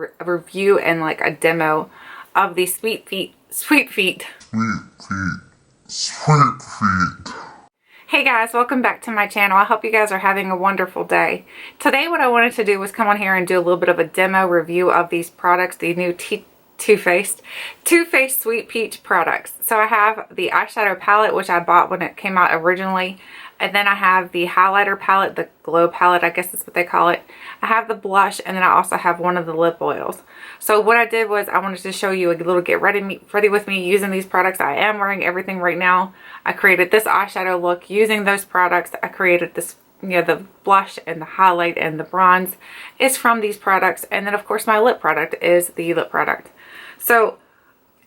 a review and like a demo of the Sweet Feet. Hey guys, welcome back to my channel. I hope you guys are having a wonderful day. Today what I wanted to do was come on here and do a little bit of a demo review of these products, the new Too Faced Sweet Peach products. So I have the eyeshadow palette, which I bought when it came out originally. And then I have the highlighter palette, the glow palette, I guess that's what they call it. I have the blush, and then I also have one of the lip oils. So what I did was I wanted to show you a little get ready with me using these products. I am wearing everything right now. I created this eyeshadow look using those products. I created this, the blush and the highlight and the bronze is from these products. And then of course my lip product is the lip product. So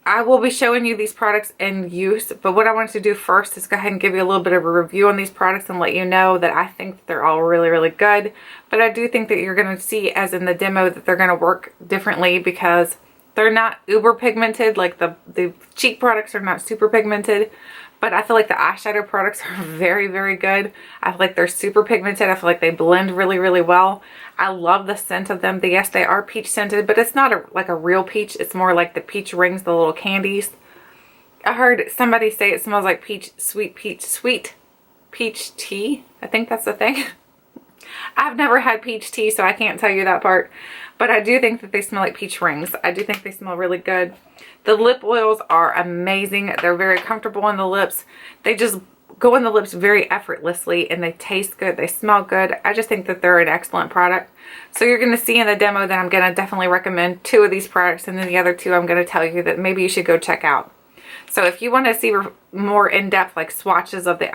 I will be showing you these products in use, but what I wanted to do first is go ahead and give you a little bit of a review on these products and let you know that I think that they're all really, really good. But I do think that you're going to see, as in the demo, that they're going to work differently because they're not uber pigmented. Like the cheek products are not super pigmented, but I feel like the eyeshadow products are very, very good. I feel like they're super pigmented. I feel like they blend really, really well. I love the scent of them. Yes, they are peach scented, but it's not like a real peach. It's more like the peach rings, the little candies. I heard somebody say it smells like sweet peach tea. I think that's the thing. I've never had peach tea, so I can't tell you that part. But I do think that they smell like peach rings. I do think they smell really good. The lip oils are amazing. They're very comfortable in the lips. They just go in the lips very effortlessly, and they taste good. They smell good. I just think that they're an excellent product. So you're going to see in the demo that I'm going to definitely recommend 2 of these products, and then the other 2 I'm going to tell you that maybe you should go check out. So if you want to see more in-depth like swatches of the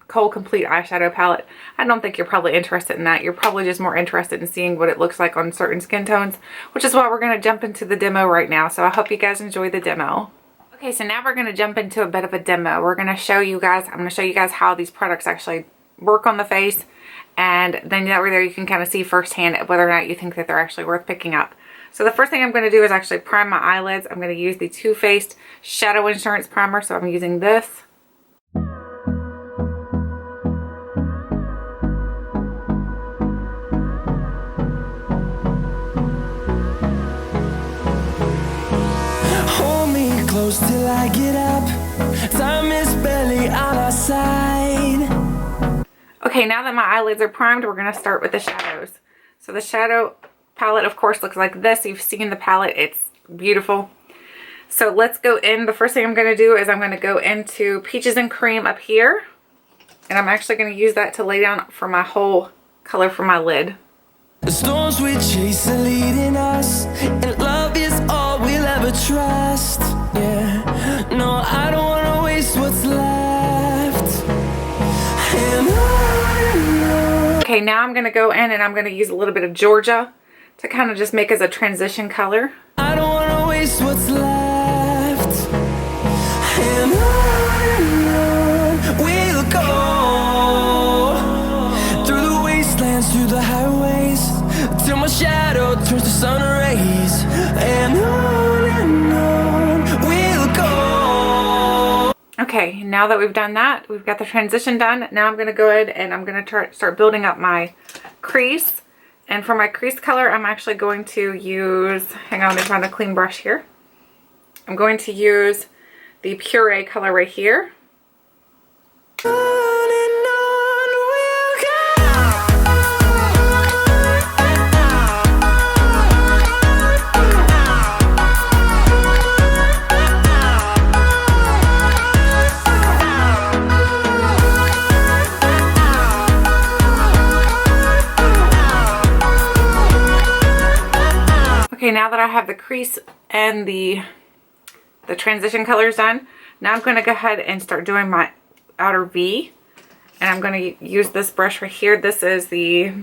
Kohl Complete eyeshadow palette, I don't think you're probably interested in that. You're probably just more interested in seeing what it looks like on certain skin tones, which is why we're going to jump into the demo right now. So I hope you guys enjoy the demo. Okay, so now we're going to jump into a bit of a demo. We're going to show you guys, I'm going to show you guys how these products actually work on the face, and then that way there you can kind of see firsthand whether or not you think that they're actually worth picking up. So the first thing I'm going to do is actually prime my eyelids. I'm going to use the Too Faced Shadow Insurance Primer. So I'm using this. Hold me close till I get up. Time is barely on our side. Okay, now that my eyelids are primed, we're going to start with the shadows. So the shadow palette, of course, looks like this. You've seen the palette. It's beautiful. So let's go in. The first thing I'm going to do is I'm going to go into Peaches and Cream up here. And I'm actually going to use that to lay down for my whole color for my lid. The storms we chase are leading us, and love is all we'll ever trust. Yeah, no, I don't want to waste what's left. Okay, now I'm going to go in and I'm going to use a little bit of Georgia to kind of just make as a transition color. I don't want to waste what's left. And on we'll go through the wastelands, through the highways, till my shadow turns to sun rays. And on we'll go. Okay, now that we've done that, we've got the transition done. Now I'm going to go ahead and I'm going to start building up my crease. And for my crease color, I'm actually going to use, hang on, let me find a clean brush here. I'm going to use the Puree color right here. Okay, now that I have the crease and the transition colors done, now I'm going to go ahead and start doing my outer V. And I'm going to use this brush right here. This is the,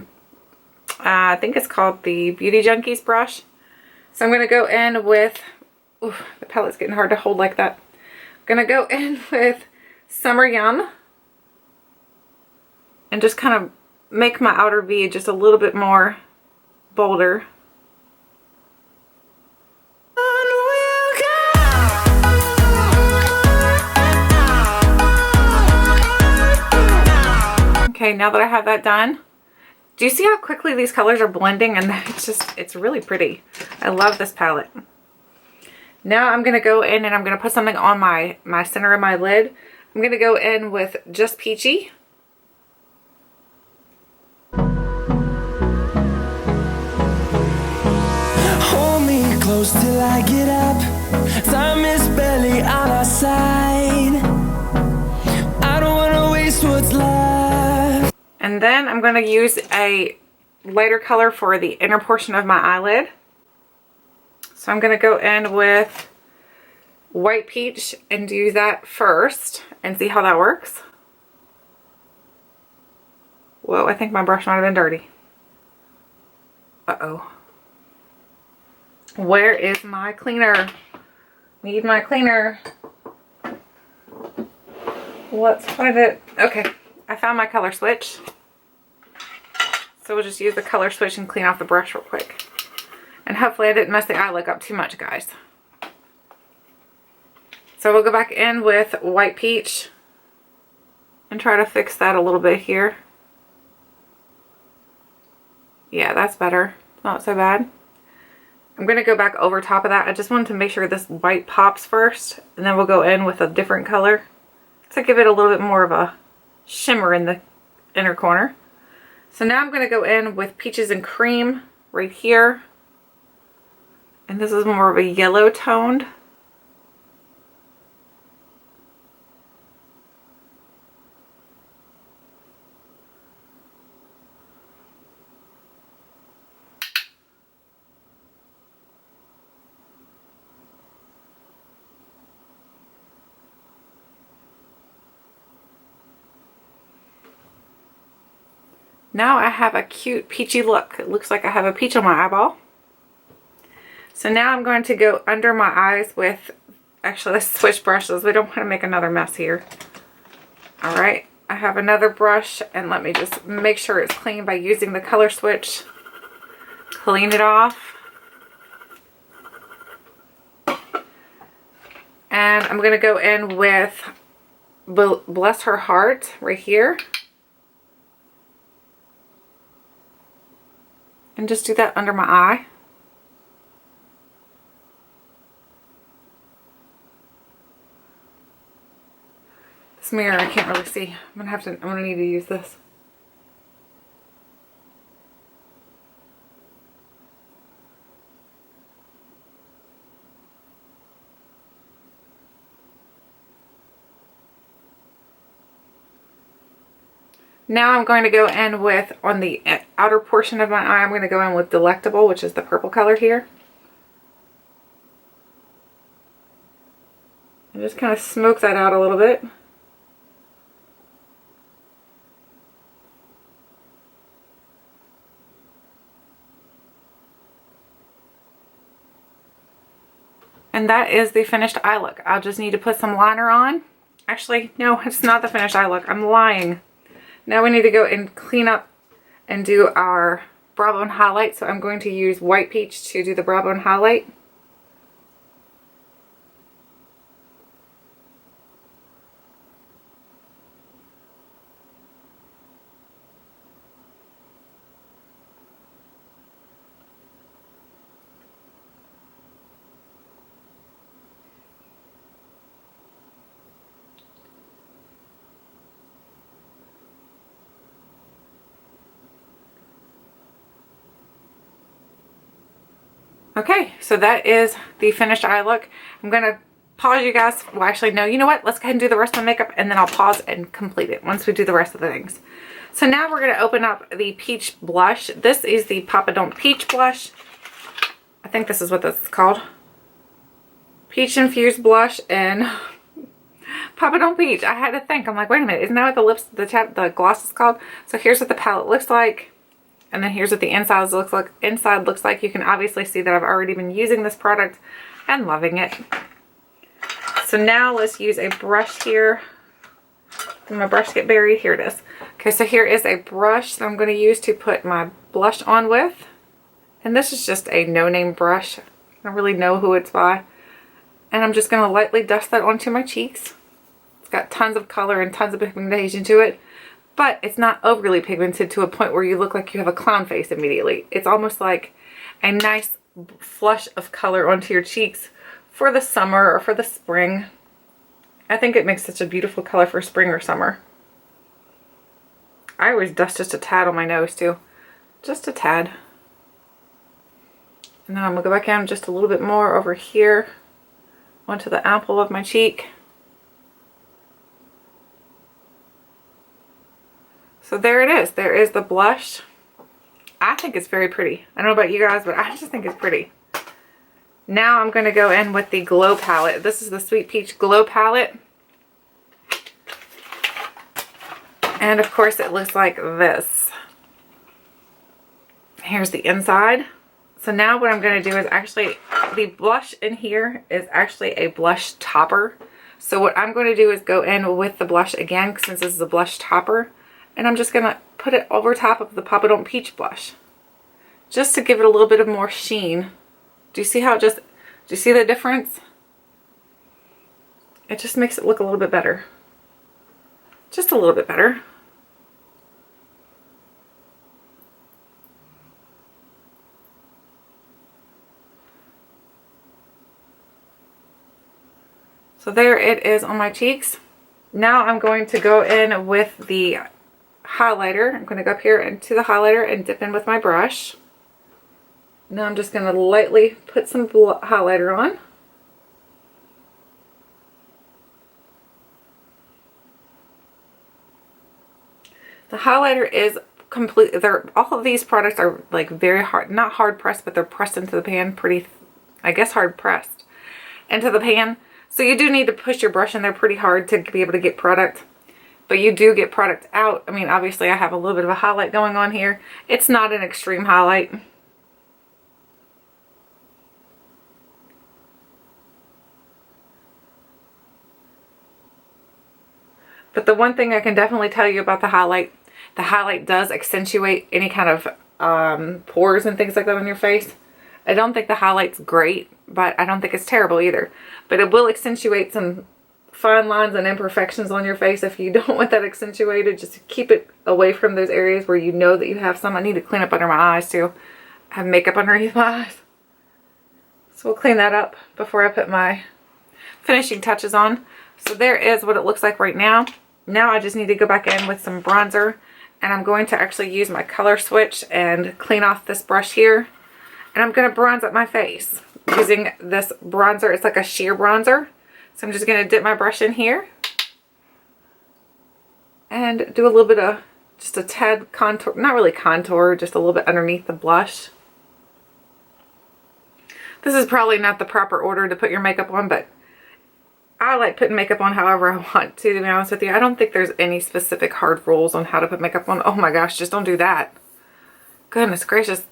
I think it's called the Beauty Junkies brush. So I'm going to go in with, ooh, the palette's getting hard to hold like that. I'm going to go in with Summer Yum and just kind of make my outer V just a little bit more bolder. Okay, now that I have that done, Do you see how quickly these colors are blending? And it's really pretty. I love this palette. Now I'm going to go in and I'm going to put something on my center of my lid. I'm going to go in with Just Peachy. Hold me close till I get up. Time is barely on our side. I don't want to waste what's left. And then I'm going to use a lighter color for the inner portion of my eyelid. So I'm going to go in with White Peach and do that first and see how that works. Whoa, I think my brush might have been dirty. Uh-oh. Where is my cleaner? Need my cleaner. Let's find it. Okay, I found my color switch. So we'll just use the color switch and clean off the brush real quick. And hopefully I didn't mess the eye look up too much, guys. So we'll go back in with White Peach and try to fix that a little bit here. Yeah, that's better. Not so bad. I'm going to go back over top of that. I just wanted to make sure this white pops first, and then we'll go in with a different color to give it a little bit more of a shimmer in the inner corner. So now I'm going to go in with Peaches and Cream right here. And this is more of a yellow toned. Now I have a cute peachy look. It looks like I have a peach on my eyeball. So now I'm going to go under my eyes with, actually let's switch brushes. We don't want to make another mess here. Alright, I have another brush and let me just make sure it's clean by using the color switch. Clean it off. And I'm going to go in with Bless Her Heart right here. And just do that under my eye. This mirror I can't really see. I'm gonna need to use this. Now I'm going to go in with, on the outer portion of my eye, I'm going to go in with Delectable, which is the purple color here. And just kind of smoke that out a little bit. And that is the finished eye look. I'll just need to put some liner on. Actually, no, it's not the finished eye look. I'm lying. Now we need to go and clean up and do our brow bone highlight. So I'm going to use White Peach to do the brow bone highlight. Okay, so that is the finished eye look. I'm going to pause you guys. Well, actually, no, you know what? Let's go ahead and do the rest of the makeup and then I'll pause and complete it once we do the rest of the things. So now we're going to open up the peach blush. This is the Papa Don't Peach blush. I think this is what this is called. Peach infused blush and Papa Don't Peach. I had to think. I'm like, wait a minute. Isn't that what the gloss is called? So here's what the palette looks like. And then here's what the inside looks like. You can obviously see that I've already been using this product and loving it. So now let's use a brush here. Did my brush get buried? Here it is. Okay, so here is a brush that I'm going to use to put my blush on with. And this is just a no-name brush. I don't really know who it's by. And I'm just going to lightly dust that onto my cheeks. It's got tons of color and tons of pigmentation to it. but it's not overly pigmented to a point where you look like you have a clown face immediately. It's almost like a nice flush of color onto your cheeks for the summer or for the spring. I think it makes such a beautiful color for spring or summer. I always dust just a tad on my nose too. Just a tad. And then I'm going to go back in just a little bit more over here onto the apple of my cheek. So there it is. There is the blush. I think it's very pretty. I don't know about you guys, but I just think it's pretty. Now I'm going to go in with the Glow palette. This is the Sweet Peach Glow palette. And of course it looks like this. Here's the inside. So now what I'm going to do is actually, the blush in here is actually a blush topper. So what I'm going to do is go in with the blush again, since this is a blush topper. And I'm just going to put it over top of the Papa Don't Peach blush. Just to give it a little bit of more sheen. Do you see how it just, do you see the difference? It just makes it look a little bit better. Just a little bit better. So there it is on my cheeks. Now I'm going to go in with the highlighter. I'm going to go up here into the highlighter and dip in with my brush. Now I'm just going to lightly put some highlighter on. The highlighter is complete. All of these products are like very hard, not hard pressed, but they're pressed into the pan pretty, I guess hard pressed into the pan. So you do need to push your brush in there pretty hard to be able to get product. But you do get product out. I mean, obviously I have a little bit of a highlight going on here. It's not an extreme highlight. But the one thing I can definitely tell you about the highlight does accentuate any kind of pores and things like that on your face. I don't think the highlight's great, but I don't think it's terrible either. But it will accentuate some fine lines and imperfections on your face. If you don't want that accentuated, just keep it away from those areas where you know that you have some. I need to clean up under my eyes too. I have makeup underneath my eyes. So we'll clean that up before I put my finishing touches on. So there is what it looks like right now. Now I just need to go back in with some bronzer, and I'm going to actually use my color switch and clean off this brush here. And I'm going to bronze up my face using this bronzer. It's like a sheer bronzer. So I'm just going to dip my brush in here and do a little bit of just a tad contour, not really contour, just a little bit underneath the blush. This is probably not the proper order to put your makeup on, but I like putting makeup on however I want to be honest with you. I don't think there's any specific hard rules on how to put makeup on. Oh my gosh, just don't do that. Goodness gracious.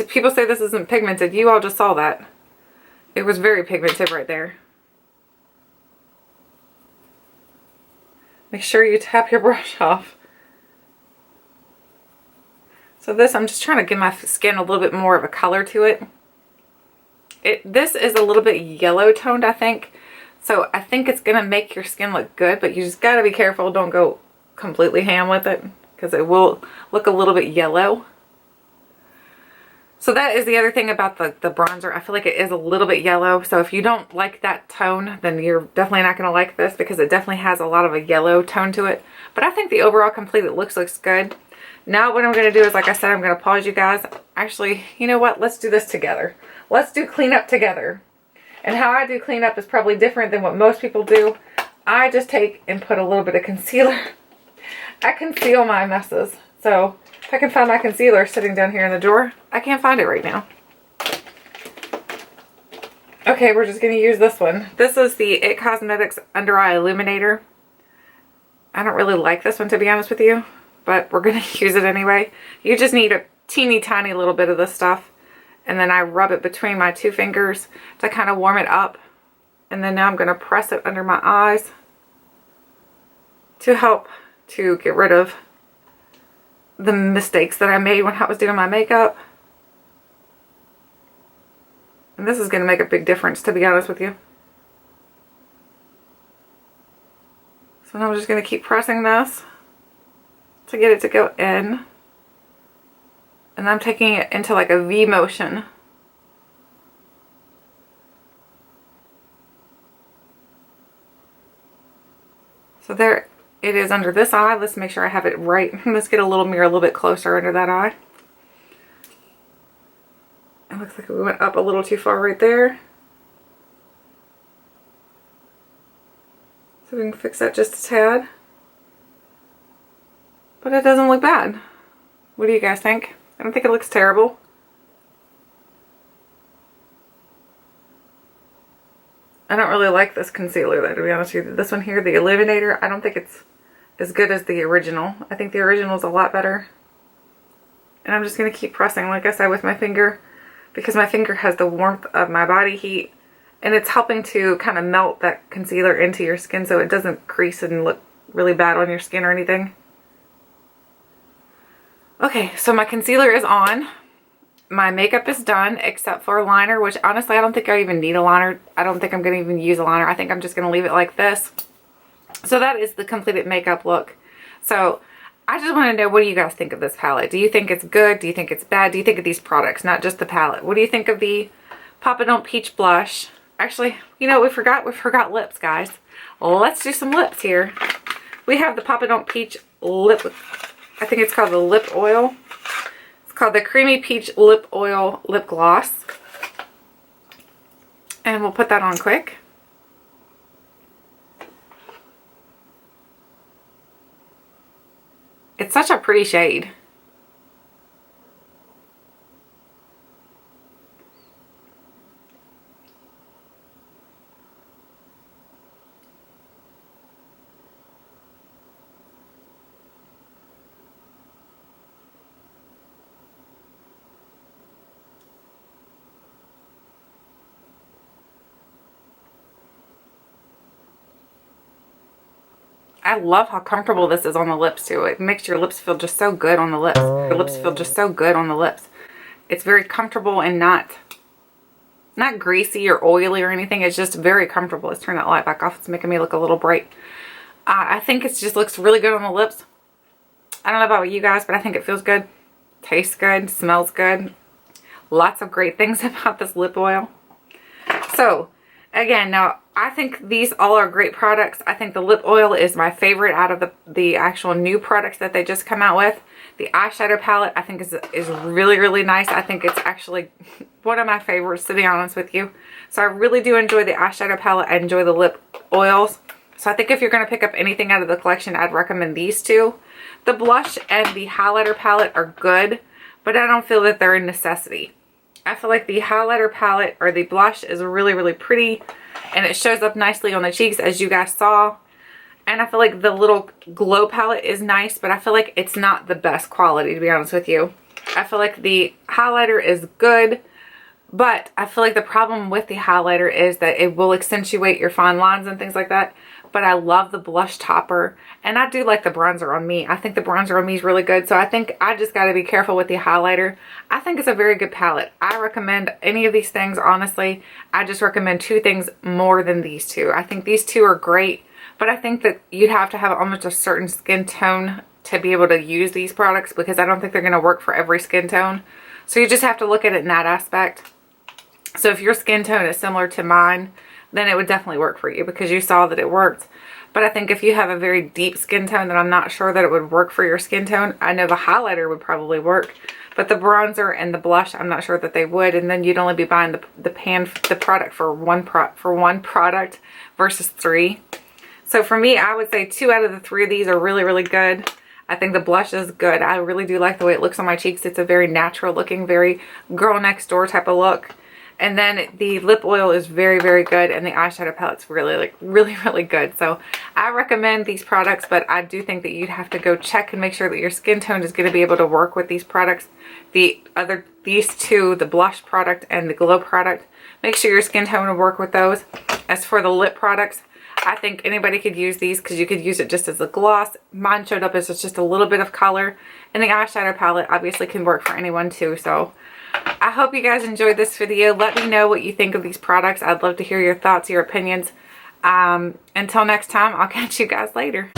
People say this isn't pigmented. You all just saw that. It was very pigmented right there. Make sure you tap your brush off. So this, I'm just trying to give my skin a little bit more of a color to it. This is a little bit yellow toned, I think. So I think it's going to make your skin look good, but you just got to be careful. Don't go completely ham with it because it will look a little bit yellow. So that is the other thing about the bronzer. I feel like it is a little bit yellow. So if you don't like that tone, then you're definitely not going to like this because it definitely has a lot of a yellow tone to it. But I think the overall complete looks good. Now what I'm going to do is, like I said, I'm going to pause you guys. Actually, you know what? Let's do this together. Let's do cleanup together. And how I do cleanup is probably different than what most people do. I just take and put a little bit of concealer. I conceal my messes. So if I can find my concealer sitting down here in the drawer, I can't find it right now. Okay, we're just going to use this one. This is the It Cosmetics Under Eye Illuminator. I don't really like this one, to be honest with you, but we're going to use it anyway. You just need a teeny tiny little bit of this stuff. And then I rub it between my two fingers to kind of warm it up. And then now I'm going to press it under my eyes to help to get rid of the mistakes that I made when I was doing my makeup. And this is going to make a big difference, to be honest with you. So now I'm just going to keep pressing this to get it to go in. And I'm taking it into like a V motion. So there it is under this eye. Let's make sure I have it right. Let's get a little mirror a little bit closer under that eye. It looks like we went up a little too far right there. So we can fix that just a tad. But it doesn't look bad. What do you guys think? I don't think it looks terrible. I don't really like this concealer though, to be honest with you. This one here, the Illuminator, I don't think it's as good as the original. I think the original is a lot better. And I'm just going to keep pressing, like I said, with my finger, because my finger has the warmth of my body heat, and it's helping to kind of melt that concealer into your skin so it doesn't crease and look really bad on your skin or anything. Okay, so my concealer is on. My makeup is done except for a liner, which honestly I don't think I even need a liner. I don't think I'm going to even use a liner. I think I'm just going to leave it like this. So that is the completed makeup look. So I just want to know, what do you guys think of this palette? Do you think it's good? Do you think it's bad? Do you think of these products, not just the palette? What do you think of the Papa Don't Peach blush? Actually, you know, we forgot lips, guys. Let's do some lips here. We have the Papa Don't Peach lip, I think it's called the lip oil. It's called the Creamy Peach Lip Oil Lip Gloss. And we'll put that on quick. It's such a pretty shade. I love how comfortable this is on the lips too. It makes your lips feel just so good on the lips. Your lips feel just so good on the lips. It's very comfortable and not greasy or oily or anything. It's just very comfortable. Let's turn that light back off. It's making me look a little bright. I think it just looks really good on the lips. I don't know about you guys, but I think it feels good, tastes good, smells good. Lots of great things about this lip oil. So again, now I think these all are great products. I think the lip oil is my favorite out of the actual new products that they just come out with. The eyeshadow palette I think is really, really nice. I think it's actually one of my favorites, to be honest with you. So I really do enjoy the eyeshadow palette. I enjoy the lip oils. So I think if you're going to pick up anything out of the collection, I'd recommend these two. The blush and the highlighter palette are good, but I don't feel that they're a necessity. I feel like the highlighter palette or the blush is really, really pretty, and it shows up nicely on the cheeks, as you guys saw. And I feel like the little glow palette is nice, but I feel like it's not the best quality, to be honest with you. I feel like the highlighter is good, but I feel like the problem with the highlighter is that it will accentuate your fine lines and things like that. But I love the blush topper, and I do like the bronzer on me. I think the bronzer on me is really good, so I think I just got to be careful with the highlighter. I think it's a very good palette. I recommend any of these things, honestly. I just recommend two things more than these two. I think these two are great, but I think that you'd have to have almost a certain skin tone to be able to use these products, because I don't think they're going to work for every skin tone. So you just have to look at it in that aspect. So if your skin tone is similar to mine, then it would definitely work for you, because you saw that it worked. But I think if you have a very deep skin tone, then I'm not sure that it would work for your skin tone. I know the highlighter would probably work, but the bronzer and the blush, I'm not sure that they would. And then you'd only be buying the product for one product versus three. So for me, I would say 2 out of the 3 of these are really, really good. I think the blush is good. I really do like the way it looks on my cheeks. It's a very natural looking, very girl next door type of look. And then the lip oil is very, very good, and the eyeshadow palette's really, really good. So I recommend these products, but I do think that you'd have to go check and make sure that your skin tone is going to be able to work with these products. These two, the blush product and the glow product, make sure your skin tone will work with those. As for the lip products, I think anybody could use these, because you could use it just as a gloss. Mine showed up as just a little bit of color, and the eyeshadow palette obviously can work for anyone too. So I hope you guys enjoyed this video. Let me know what you think of these products. I'd love to hear your thoughts, your opinions. Until next time, I'll catch you guys later.